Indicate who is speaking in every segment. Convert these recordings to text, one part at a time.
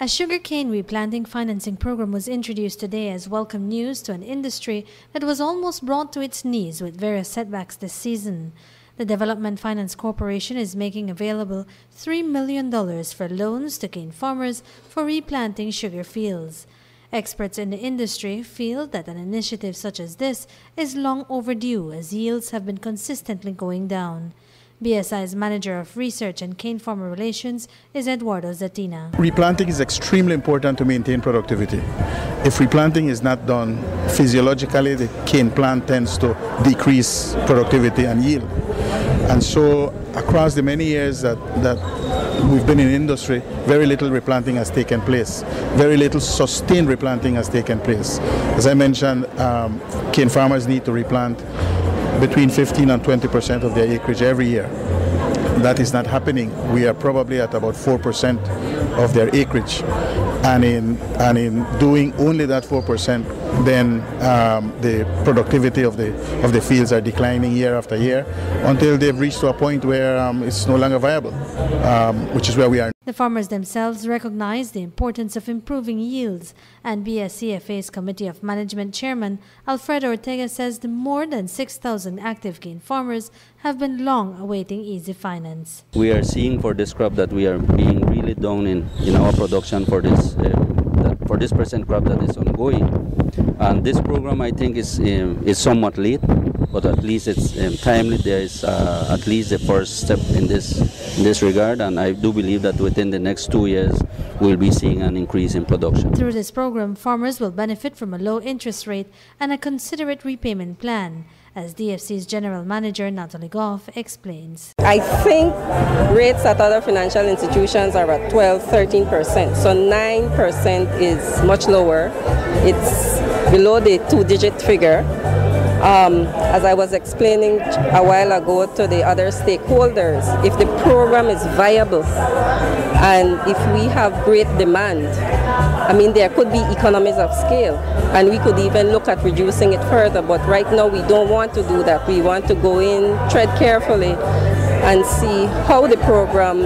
Speaker 1: A sugarcane replanting financing program was introduced today as welcome news to an industry that was almost brought to its knees with various setbacks this season. The Development Finance Corporation is making available $3 million for loans to cane farmers for replanting sugar fields. Experts in the industry feel that an initiative such as this is long overdue as yields have been consistently going down. BSI's Manager of Research and Cane Farmer Relations is Eduardo Zatina.
Speaker 2: Replanting is extremely important to maintain productivity. If replanting is not done, physiologically the cane plant tends to decrease productivity and yield. And so across the many years that we've been in industry, very little replanting has taken place. Very little sustained replanting has taken place. As I mentioned, cane farmers need to replant between 15 and 20% of their acreage every year. That is not happening. We are probably at about 4% of their acreage. And in doing only that 4%, then the productivity of the fields are declining year after year until they've reached to a point where it's no longer viable, which is where we are.
Speaker 1: The farmers themselves recognize the importance of improving yields, and BSCFA's Committee of Management Chairman Alfredo Ortega says the more than 6,000 active cane farmers have been long awaiting easy finance.
Speaker 3: We are seeing for this crop that we are being really down in our production for this present crop that is ongoing, and this program I think is somewhat late, but at least it's timely. There is at least the first step in this regard, and I do believe that within the next 2 years we'll be seeing an increase in production.
Speaker 1: Through this program, farmers will benefit from a low interest rate and a considerate repayment plan, as DFC's General Manager Natalie Goff explains.
Speaker 4: I think rates at other financial institutions are at 12–13%, so 9% is much lower. It's below the two-digit figure. As I was explaining a while ago to the other stakeholders, if the program is viable and if we have great demand, I mean, there could be economies of scale, and we could even look at reducing it further. But right now, we don't want to do that. We want to go in, tread carefully, and see how the program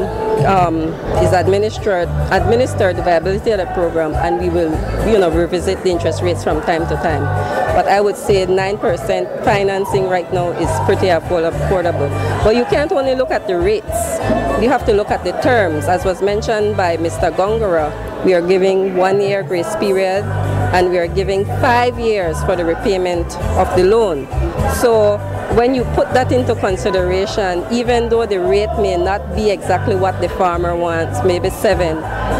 Speaker 4: is administered, the viability of the program, and we will, revisit the interest rates from time to time. But I would say 9% financing right now is pretty affordable. But you can't only look at the rates. You have to look at the terms. As was mentioned by Mr. Gongora, we are giving 1 year grace period, and we are giving 5 years for the repayment of the loan. So when you put that into consideration, even though the rate may not be exactly what the farmer wants, maybe 7,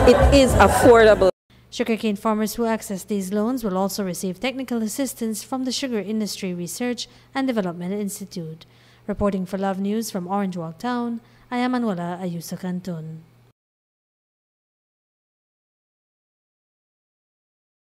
Speaker 4: it is affordable.
Speaker 1: Sugarcane farmers who access these loans will also receive technical assistance from the Sugar Industry Research and Development Institute. Reporting for Love News from Orange Walk Town, I am Manuela Ayuso-Cantun.